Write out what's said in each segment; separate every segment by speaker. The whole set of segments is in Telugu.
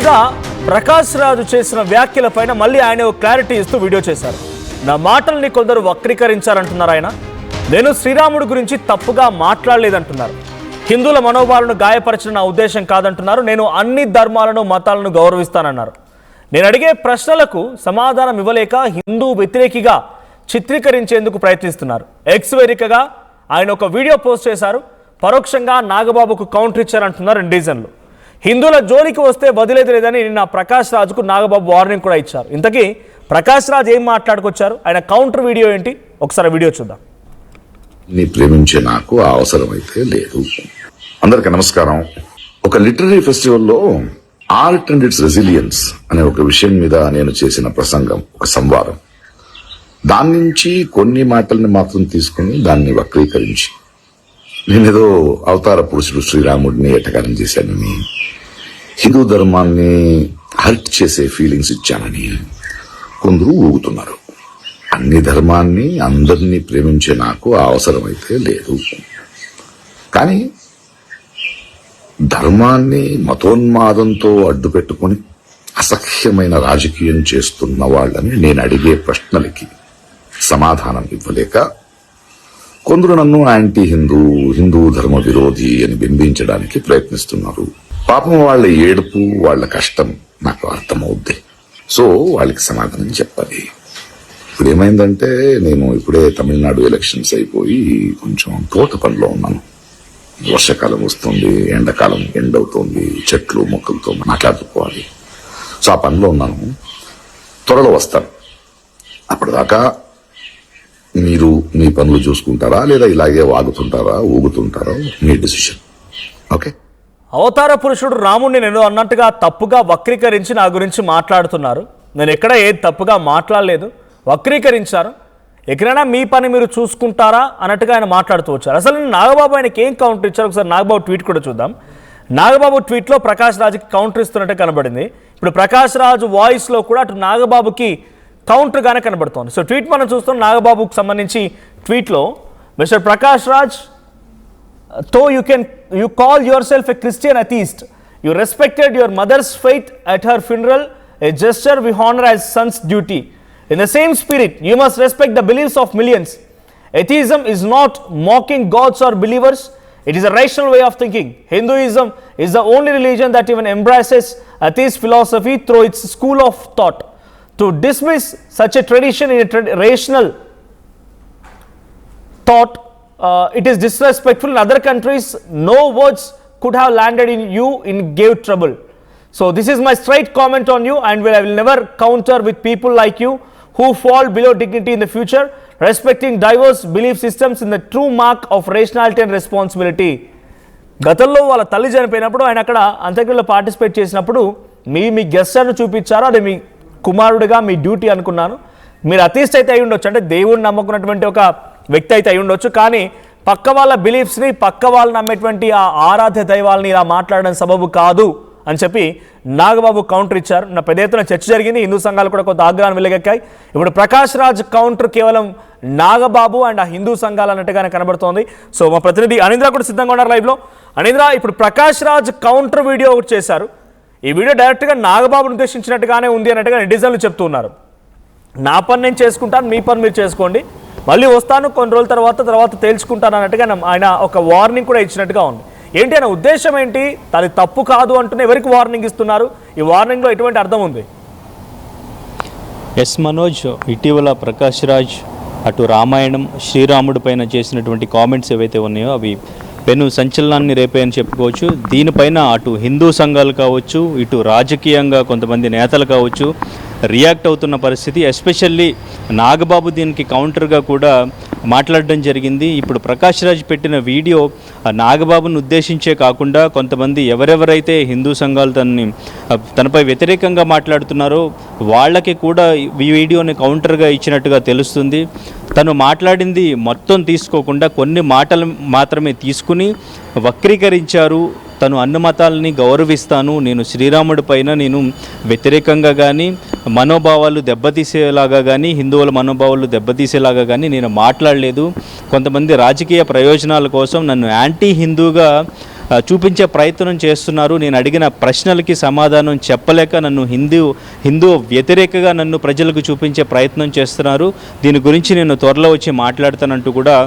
Speaker 1: తాజాగా ప్రకాష్ రాజు చేసిన వ్యాఖ్యలపైన మళ్ళీ ఆయన ఒక క్లారిటీ ఇస్తూ వీడియో చేశారు. నా మాటల్ని కొందరు వక్రీకరించారంటున్నారు ఆయన. నేను శ్రీరాముడి గురించి తప్పుగా మాట్లాడలేదంటున్నారు. హిందువుల మనోభావాలను గాయపరచడం నా ఉద్దేశం కాదంటున్నారు. నేను అన్ని ధర్మాలను మతాలను గౌరవిస్తానన్నారు. నేను అడిగే ప్రశ్నలకు సమాధానం ఇవ్వలేక హిందూ వ్యతిరేకిగా చిత్రీకరించేందుకు ప్రయత్నిస్తున్నారు. ఎక్స్ వేదికగా ఆయన ఒక వీడియో పోస్ట్ చేశారు. పరోక్షంగా నాగబాబుకు కౌంటర్ ఇచ్చారంటున్నారు నెటిజన్లు. హిందువుల జోలికి వస్తే వదిలేది లేదని నిన్న ప్రకాష్ రాజుకు నాగబాబు వార్నింగ్ కూడా ఇచ్చారు. ఇంతకీ ప్రకాష్ రాజ్ ఏం మాట్లాడుకొచ్చారు, ఆయన కౌంటర్ వీడియో ఏంటి, ఒకసారి వీడియో చూద్దాం.
Speaker 2: నీ ప్రేమించే నాకు ఆ అవసరం అయితే లేదు. అందరికి నమస్కారం. ఒక లిటరరీ ఫెస్టివల్లో ఆర్ట్ అండ్ ఇట్స్ రెసిలియన్స్ అనే ఒక విషయం మీద నేను చేసిన ప్రసంగం, ఒక సంవాదం. దాని నుంచి కొన్ని మాటల్ని మాత్రం తీసుకుని దాన్ని వక్రీకరించి నేనేదో అవతార పురుషుడు శ్రీరాముడిని ఎటకారం చేశానని, హిందూ ధర్మాన్ని హర్ట్ చేసే ఫీలింగ్స్ ఇచ్చానని కొందరు ఊగుతున్నారు. అన్ని ధర్మాన్ని అందరినీ ప్రేమించే నాకు ఆ అవసరం అయితే లేదు. కానీ ధర్మాన్ని మతోన్మాదంతో అడ్డు పెట్టుకుని అసహ్యమైన రాజకీయం చేస్తున్న వాళ్ళని నేను అడిగే ప్రశ్నలకి సమాధానం ఇవ్వలేక కొందరు నన్ను యాంటీ హిందూ ధర్మ విరోధి అని బింబించడానికి ప్రయత్నిస్తున్నారు. పాపం వాళ్ళ ఏడుపు, వాళ్ళ కష్టం నాకు అర్థమవుద్ది. సో వాళ్ళకి సమాధానం చెప్పాలి. ఇప్పుడు ఏమైందంటే, నేను ఇప్పుడే తమిళనాడు ఎలక్షన్స్ అయిపోయి కొంచెం తోట పనిలో ఉన్నాను. వర్షాకాలం వస్తుంది, ఎండాకాలం ఎండవుతుంది, చెట్లు మొక్కలతో మాట్లాడుకోవాలి. సో ఆ పనిలో ఉన్నాను. త్వరలో వస్తాను. అప్పటిదాకా మీరు మీ పనులు చూసుకుంటారా లేదా ఇలాగే వాగుతుంటారా, ఊగుతుంటారా, మీ డిసిషన్. ఓకే.
Speaker 1: అవతార పురుషుడు రాముడిని నేను అన్నట్టుగా తప్పుగా వక్రీకరించి నా గురించి మాట్లాడుతున్నారు. నేను ఎక్కడ ఏది తప్పుగా మాట్లాడలేదు, వక్రీకరించారు. ఎక్కడైనా మీ పని మీరు చూసుకుంటారా అన్నట్టుగా ఆయన మాట్లాడుతూ వచ్చారు. అసలు నాగబాబు ఆయనకి ఏం కౌంటర్ ఇచ్చారు, ఒకసారి నాగబాబు ట్వీట్ కూడా చూద్దాం. నాగబాబు ట్వీట్లో ప్రకాష్ రాజుకి కౌంటర్ ఇస్తున్నట్టే కనబడింది. ఇప్పుడు ప్రకాష్ రాజు వాయిస్లో కూడా అటు నాగబాబుకి కౌంటర్గానే కనబడుతోంది. సో ట్వీట్ మనం చూస్తాం. నాగబాబుకు సంబంధించి ట్వీట్లో mister Prakash Raj, though you call yourself a Christian atheist, you respected your mother's faith at her funeral, a gesture we honor as son's duty. In the same spirit, you must respect the beliefs of millions. Atheism is not mocking gods or believers. It is a rational way of thinking. Hinduism is the only religion that even embraces atheist philosophy through its school of thought. To dismiss such a tradition in a rational thought, it is disrespectful. In other countries, no words could have landed in you in gave trouble. So this is my straight comment on you, and I will never counter with people like you who fall below dignity in the future. Respecting diverse belief systems in the true mark of rationality and responsibility. గతంలో వాళ్ళ తల్లి చనిపోయినప్పుడు ఆయన అక్కడ అంత్యక్రియలో పార్టిసిపేట్ చేసినప్పుడు మీ గెస్టర్ను చూపించారు. అది మీ కుమారుడిగా మీ డ్యూటీ అనుకున్నాను. మీరు అథీస్ట్ అయితే అయి ఉండొచ్చు, అంటే దేవుడిని నమ్ముకున్నటువంటి ఒక వ్యక్తి అయితే అయి ఉండొచ్చు. కానీ పక్క వాళ్ళ బిలీఫ్స్ని, పక్క వాళ్ళు నమ్మేటువంటి ఆ ఆరాధ్య దైవాలని ఇలా మాట్లాడడం సబబు కాదు అని చెప్పి నాగబాబు కౌంటర్ ఇచ్చారు. నా పెద్ద ఎత్తున చర్చ జరిగింది. హిందూ సంఘాలు కూడా కొంత ఆగ్రహాన్ని వెలుగెక్కాయి. ఇప్పుడు ప్రకాష్ రాజ్ కౌంటర్ కేవలం నాగబాబు అండ్ ఆ హిందూ సంఘాలు అన్నట్టుగానే కనబడుతోంది. సో మా ప్రతినిధి అనింద్ర కూడా సిద్ధంగా ఉన్నారు లైవ్లో. అనింద్ర, ఇప్పుడు ప్రకాష్ రాజ్ కౌంటర్ వీడియో ఒకటి చేశారు. ఈ వీడియో డైరెక్ట్గా నాగబాబును ఉద్దేశించినట్టుగానే ఉంది అన్నట్టుగా నెటిజన్లు చెప్తున్నారు. నా పని నేను చేసుకుంటాను, మీ పని మీరు చేసుకోండి, మళ్ళీ వస్తాను కొన్ని రోజుల తర్వాత తేల్చుకుంటాను అన్నట్టుగా ఆయన ఒక వార్నింగ్ కూడా ఇచ్చినట్టుగా ఉంది. ఏంటి ఆయన ఉద్దేశం ఏంటి? అది తప్పు కాదు అంటూనే ఎవరికి వార్నింగ్ ఇస్తున్నారు? ఈ వార్నింగ్లో ఎటువంటి అర్థం ఉంది?
Speaker 3: ఎస్ మనోజ్, ఇటీవల ప్రకాష్ రాజ్ అటు రామాయణం, శ్రీరాముడి పైన చేసినటువంటి కామెంట్స్ ఏవైతే ఉన్నాయో అవి పెను సంచలనాన్ని రేపాయని చెప్పుకోవచ్చు. దీనిపైన అటు హిందూ సంఘాలు కావచ్చు, ఇటు రాజకీయంగా కొంతమంది నేతలు కావచ్చు రియాక్ట్ అవుతున్న పరిస్థితి. ఎస్పెషల్లీ నాగబాబు దీనికి కౌంటర్గా కూడా మాట్లాడడం జరిగింది. ఇప్పుడు ప్రకాష్ రాజ్ పెట్టిన వీడియో నాగబాబును ఉద్దేశించే కాకుండా కొంతమంది ఎవరెవరైతే హిందూ సంఘాలు తనపై వ్యతిరేకంగా మాట్లాడుతున్నారో వాళ్ళకి కూడా ఈ వీడియోని కౌంటర్గా ఇచ్చినట్టుగా తెలుస్తుంది. తను మాట్లాడింది మొత్తం తీసుకోకుండా కొన్ని మాటలు మాత్రమే తీసుకుని వక్రీకరించారు. తను అన్ని మతాలని గౌరవిస్తాను, నేను శ్రీరాముడి పైన నేను వ్యతిరేకంగా కానీ మనోభావాలు దెబ్బతీసేలాగా కానీ హిందువుల మనోభావాలు దెబ్బతీసేలాగా కానీ నేను మాట్లాడలేదు. కొంతమంది రాజకీయ ప్రయోజనాల కోసం నన్ను యాంటీ హిందూగా చూపించే ప్రయత్నం చేస్తున్నారు. నేను అడిగిన ప్రశ్నలకి సమాధానం చెప్పలేక నన్ను హిందూ వ్యతిరేకగా నన్ను ప్రజలకు చూపించే ప్రయత్నం చేస్తున్నారు. దీని గురించి నేను త్వరలో వచ్చి మాట్లాడతానంటూ కూడా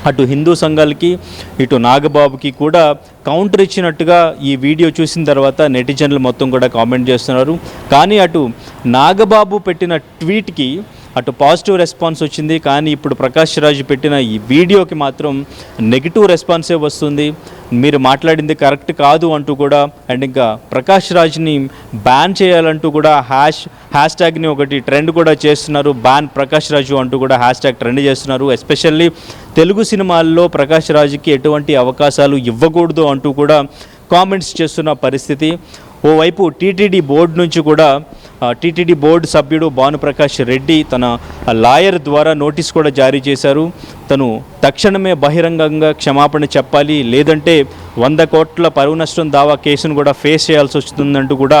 Speaker 3: అటు హిందూ సంఘాలకి ఇటు నాగబాబుకి కూడా కౌంటర్ ఇచ్చినట్టుగా ఈ వీడియో చూసిన తర్వాత నెటిజన్లు మొత్తం కూడా కామెంట్ చేస్తున్నారు. కానీ అటు నాగబాబు పెట్టిన ట్వీట్కి అటు పాజిటివ్ రెస్పాన్స్ వచ్చింది. కానీ ఇప్పుడు ప్రకాష్ రాజ్ పెట్టిన ఈ వీడియోకి మాత్రం నెగిటివ్ రెస్పాన్సే వస్తుంది. మీరు మాట్లాడింది కరెక్ట్ కాదు అంటూ కూడా, అండ్ ఇంకా ప్రకాష్ రాజ్ని బ్యాన్ చేయాలంటూ కూడా హ్యాష్ ట్యాగ్ని ఒకటి ట్రెండ్ కూడా చేస్తున్నారు. బ్యాన్ ప్రకాష్ రాజు అంటూ కూడా హ్యాష్ ట్యాగ్ ట్రెండ్ చేస్తున్నారు. ఎస్పెషల్లీ తెలుగు సినిమాల్లో ప్రకాష్ రాజుకి ఎటువంటి అవకాశాలు ఇవ్వకూడదు అంటూ కూడా కామెంట్స్ చేస్తున్న పరిస్థితి. ఓవైపు టీటీడీ బోర్డు నుంచి కూడా టీటీడీ బోర్డు సభ్యుడు భానుప్రకాష్ రెడ్డి తన లాయర్ ద్వారా నోటీస్ కూడా జారీ చేశారు. తను తక్షణమే బహిరంగంగా క్షమాపణ చెప్పాలి, లేదంటే 100 కోట్ల పరువు నష్టం దావా కేసును కూడా ఫేస్ చేయాల్సి వస్తుందంటూ కూడా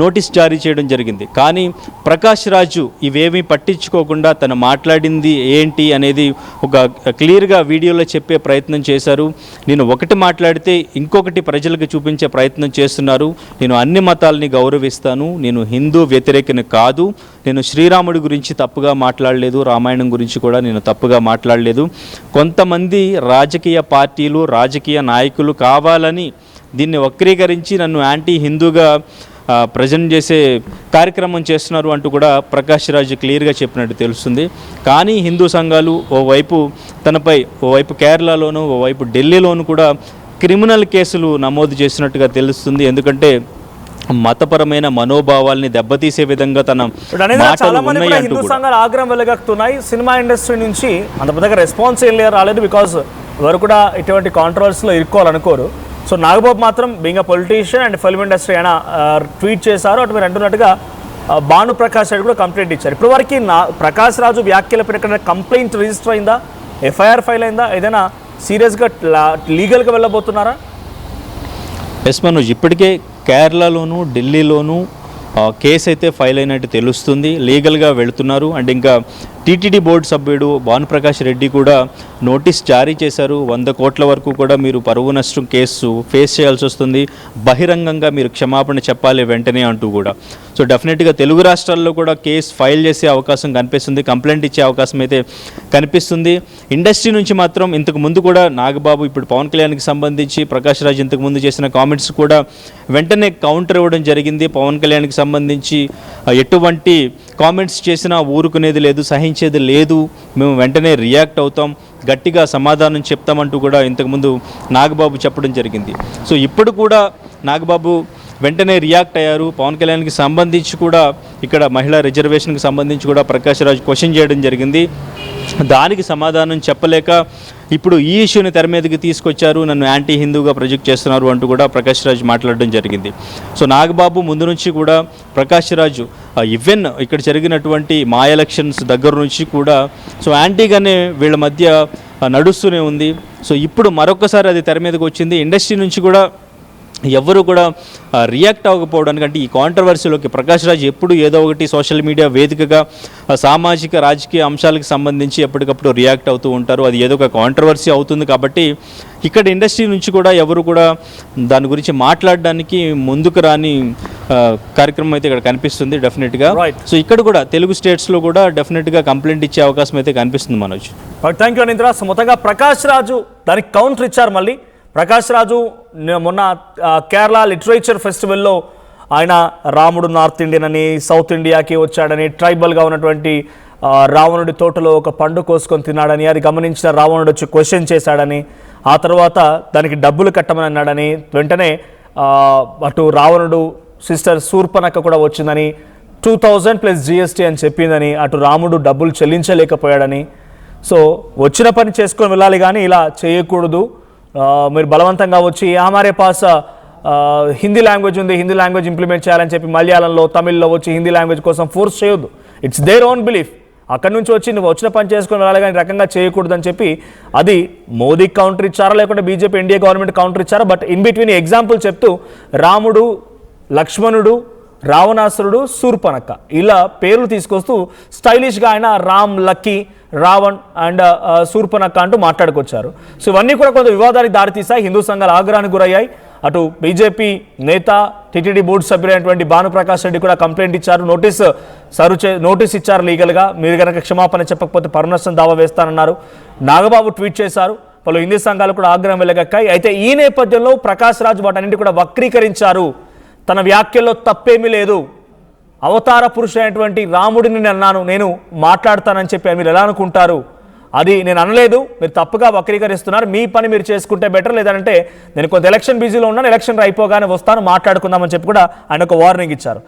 Speaker 3: నోటీస్ జారీ చేయడం జరిగింది. కానీ ప్రకాష్ రాజు ఇవేమీ పట్టించుకోకుండా తను మాట్లాడింది ఏంటి అనేది ఒక క్లియర్గా వీడియోలో చెప్పే ప్రయత్నం చేశారు. నేను ఒకటి మాట్లాడితే ఇంకొకటి ప్రజలకు చూపించే ప్రయత్నం చేస్తున్నారు. నేను అన్ని మతాలని గౌరవిస్తాను, నేను హిందూ వ్యతిరేకని కాదు, నేను శ్రీరాముడి గురించి తప్పుగా మాట్లాడలేదు, రామాయణం గురించి కూడా నేను తప్పుగా మాట్లాడలేదు. కొంతమంది రాజకీయ పార్టీలు రాజకీయ నాయకులు కావాలని దీన్ని వక్రీకరించి నన్ను యాంటీ హిందూగా ప్రజెంట్ చేసే కార్యక్రమం చేస్తున్నారు అంటూ కూడా ప్రకాష్ రాజ్ క్లియర్గా చెప్పినట్టు తెలుస్తుంది. కానీ హిందూ సంఘాలు ఓవైపు కేరళలోను ఓవైపు ఢిల్లీలోను కూడా క్రిమినల్ కేసులు నమోదు చేసినట్టుగా తెలుస్తుంది. ఎందుకంటే మతపరమైన మనోభావాల్ని దెబ్బతీసే విధంగా తన
Speaker 1: చాలా మంది కూడా హిందూ సంఘాలు ఆగ్రహం వెలగక్కుతున్నాయి. సినిమా ఇండస్ట్రీ నుంచి అంత పెద్దగా రెస్పాన్స్ ఏం రాలేదు, బికాజ్ ఎవరు కూడా ఇటువంటి కాంట్రవర్సీలో ఇరుక్కోవాలనుకోరు. సో నాగబాబు మాత్రం being a politician and film industry అయినా ట్వీట్ చేశారు. అటు మీరు అంటున్నట్టుగా భానుప్రకాష్ రెడ్డి కూడా కంప్లైంట్ ఇచ్చారు. ఇప్పటివరకు ప్రకాష్ రాజు వ్యాఖ్యలపై ఎక్కడ కంప్లైంట్ రిజిస్టర్ అయిందా, ఎఫ్ఐఆర్ ఫైల్ అయిందా, ఏదైనా సీరియస్గా లీగల్గా వెళ్ళబోతున్నారా?
Speaker 3: ఎస్ మనోజ్, ఇప్పటికే కేరళలోను ఢిల్లీలోను కేసు అయితే ఫైల్ అయినట్టు తెలుస్తుంది. లీగల్గా వెళుతున్నారు. అండ్ ఇంకా టీటీడీ బోర్డు సభ్యుడు భానుప్రకాష్ రెడ్డి కూడా నోటీస్ జారీ చేశారు. 100 కోట్ల వరకు కూడా మీరు పరువు నష్టం కేసు ఫేస్ చేయాల్సి వస్తుంది, బహిరంగంగా మీరు క్షమాపణ చెప్పాలి వెంటనే అంటూ కూడా. సో డెఫినెట్గా తెలుగు రాష్ట్రాల్లో కూడా కేసు ఫైల్ చేసే అవకాశం కనిపిస్తుంది, కంప్లైంట్ ఇచ్చే అవకాశం అయితే కనిపిస్తుంది. ఇండస్ట్రీ నుంచి మాత్రం ఇంతకు ముందు కూడా నాగబాబు ఇప్పుడు పవన్ కళ్యాణ్కి సంబంధించి ప్రకాష్ రాజ్ ఇంతకు ముందు చేసిన కామెంట్స్ కూడా వెంటనే కౌంటర్ ఇవ్వడం జరిగింది. పవన్ కళ్యాణ్కి సంబంధించి ఎటువంటి కామెంట్స్ చేసినా ఊరుకునేది లేదు, సహించేది లేదు, మేము వెంటనే రియాక్ట్ అవుతాం, గట్టిగా సమాధానం చెప్తామంటూ కూడా ఇంతకుముందు నాగబాబు చెప్పడం జరిగింది. సో ఇప్పుడు కూడా నాగబాబు వెంటనే రియాక్ట్ అయ్యారు. పవన్ కళ్యాణ్కి సంబంధించి కూడా ఇక్కడ మహిళా రిజర్వేషన్కి సంబంధించి కూడా ప్రకాష్ రాజ్ క్వశ్చన్ చేయడం జరిగింది. దానికి సమాధానం చెప్పలేక ఇప్పుడు ఈ ఇష్యూని తెర మీదకి తీసుకొచ్చారు, నన్ను యాంటీ హిందూగా ప్రొజెక్ట్ చేస్తున్నారు అంటూ కూడా ప్రకాష్ రాజ్ మాట్లాడడం జరిగింది. సో నాగబాబు ముందు నుంచి కూడా ప్రకాష్ రాజు ఈవెన్ ఇక్కడ జరిగినటువంటి మా ఎలక్షన్స్ దగ్గర నుంచి కూడా సో యాంటీగానే వీళ్ళ మధ్య నడుస్తూనే ఉంది. సో ఇప్పుడు మరొకసారి అది తెర మీదకి వచ్చింది. ఇండస్ట్రీ నుంచి కూడా ఎవరు కూడా రియాక్ట్ అవ్వకపోవడానికి, అంటే ఈ కాంట్రవర్సీలోకి ప్రకాష్ రాజ్ ఎప్పుడు ఏదో ఒకటి సోషల్ మీడియా వేదికగా సామాజిక రాజకీయ అంశాలకు సంబంధించి ఎప్పటికప్పుడు రియాక్ట్ అవుతూ ఉంటారు. అది ఏదో ఒక కాంట్రవర్సీ అవుతుంది కాబట్టి ఇక్కడ ఇండస్ట్రీ నుంచి కూడా ఎవరు కూడా దాని గురించి మాట్లాడడానికి ముందుకు రాని కార్యక్రమం అయితే ఇక్కడ కనిపిస్తుంది డెఫినెట్గా. సో ఇక్కడ కూడా తెలుగు స్టేట్స్లో కూడా డెఫినెట్గా కంప్లైంట్ ఇచ్చే అవకాశం అయితే కనిపిస్తుంది Manoj.
Speaker 1: Thank you Anindra. So మొత్తంగా ప్రకాష్ రాజు దానికి కౌంటర్ ఇచ్చారు. మళ్ళీ ప్రకాష్ రాజు మొన్న కేరళ లిటరేచర్ ఫెస్టివల్లో ఆయన రాముడు నార్త్ ఇండియన్ అని, సౌత్ ఇండియాకి వచ్చాడని, ట్రైబల్గా ఉన్నటువంటి రావణుడి తోటలో ఒక పండు కోసుకొని తిన్నాడని, అది గమనించిన రావణుడు వచ్చి క్వశ్చన్ చేశాడని, ఆ తర్వాత దానికి డబ్బులు కట్టమని అన్నాడని, వెంటనే అటు రావణుడు సిస్టర్ శూర్పణఖ కూడా వచ్చిందని, 2000 ప్లస్ GST అని చెప్పిందని, అటు రాముడు డబ్బులు చెల్లించలేకపోయాడని, సో వచ్చిన పని చేసుకొని వెళ్ళాలి కానీ ఇలా చేయకూడదు, మీరు బలవంతంగా వచ్చి హమారే పాస్ హిందీ లాంగ్వేజ్ ఉంది, హిందీ లాంగ్వేజ్ ఇంప్లిమెంట్ చేయాలని చెప్పి మలయాళంలో తమిళ్లో వచ్చి హిందీ లాంగ్వేజ్ కోసం ఫోర్స్ చేయొద్దు, ఇట్స్ దేర్ ఓన్ బిలీఫ్, అక్కడి నుంచి వచ్చి నువ్వు వచ్చిన పని చేసుకొని వెళ్ళాలి కానీ రకంగా చేయకూడదని చెప్పి అది మోదీ కౌంటర్ ఇచ్చారా లేకుంటే బీజేపీ ఎన్డీఏ గవర్నమెంట్ కౌంటర్ ఇచ్చారా. బట్ ఇన్ బిట్వీన్ ఎగ్జాంపుల్ చెప్తూ రాముడు, లక్ష్మణుడు, రావణాసురుడు, శూర్పణఖ ఇలా పేర్లు తీసుకొస్తూ స్టైలిష్గా ఆయన రామ్, లక్కీ, రావణ్ అండ్ శూర్పణఖ అంటూ మాట్లాడుకొచ్చారు. సో ఇవన్నీ కూడా కొంత వివాదానికి దారితీశాయి, హిందూ సంఘాల ఆగ్రహానికి గురయ్యాయి. అటు బీజేపీ నేత టీటీడీ బోర్డు సభ్యులైనటువంటి భానుప్రకాష్ రెడ్డి కూడా కంప్లైంట్ ఇచ్చారు, నోటీస్ ఇచ్చారు లీగల్గా. మీరు కనుక క్షమాపణ చెప్పకపోతే పరునష్టం దావా వేస్తానన్నారు. నాగబాబు ట్వీట్ చేశారు. పలు హిందూ సంఘాలు కూడా ఆగ్రహం వెలగక్కాయి. అయితే ఈ నేపథ్యంలో ప్రకాష్ రాజ్ వాటన్నింటి కూడా వక్రీకరించారు. తన వ్యాఖ్యల్లో తప్పేమీ లేదు, అవతార పురుషుడైనటువంటి రాముడిని నేను మాట్లాడతానని చెప్పి మీరు ఎలా అనుకుంటారు, అది నేను అనలేదు, మీరు తప్పుగా వక్రీకరిస్తున్నారు, మీ పని మీరు చేసుకుంటే బెటర్, లేదంటే నేను కొంత ఎలక్షన్ బిజీలో ఉన్నాను, ఎలక్షన్ అయిపోగానే వస్తాను మాట్లాడుకుందామని చెప్పి కూడా ఆయన ఒక వార్నింగ్ ఇచ్చారు.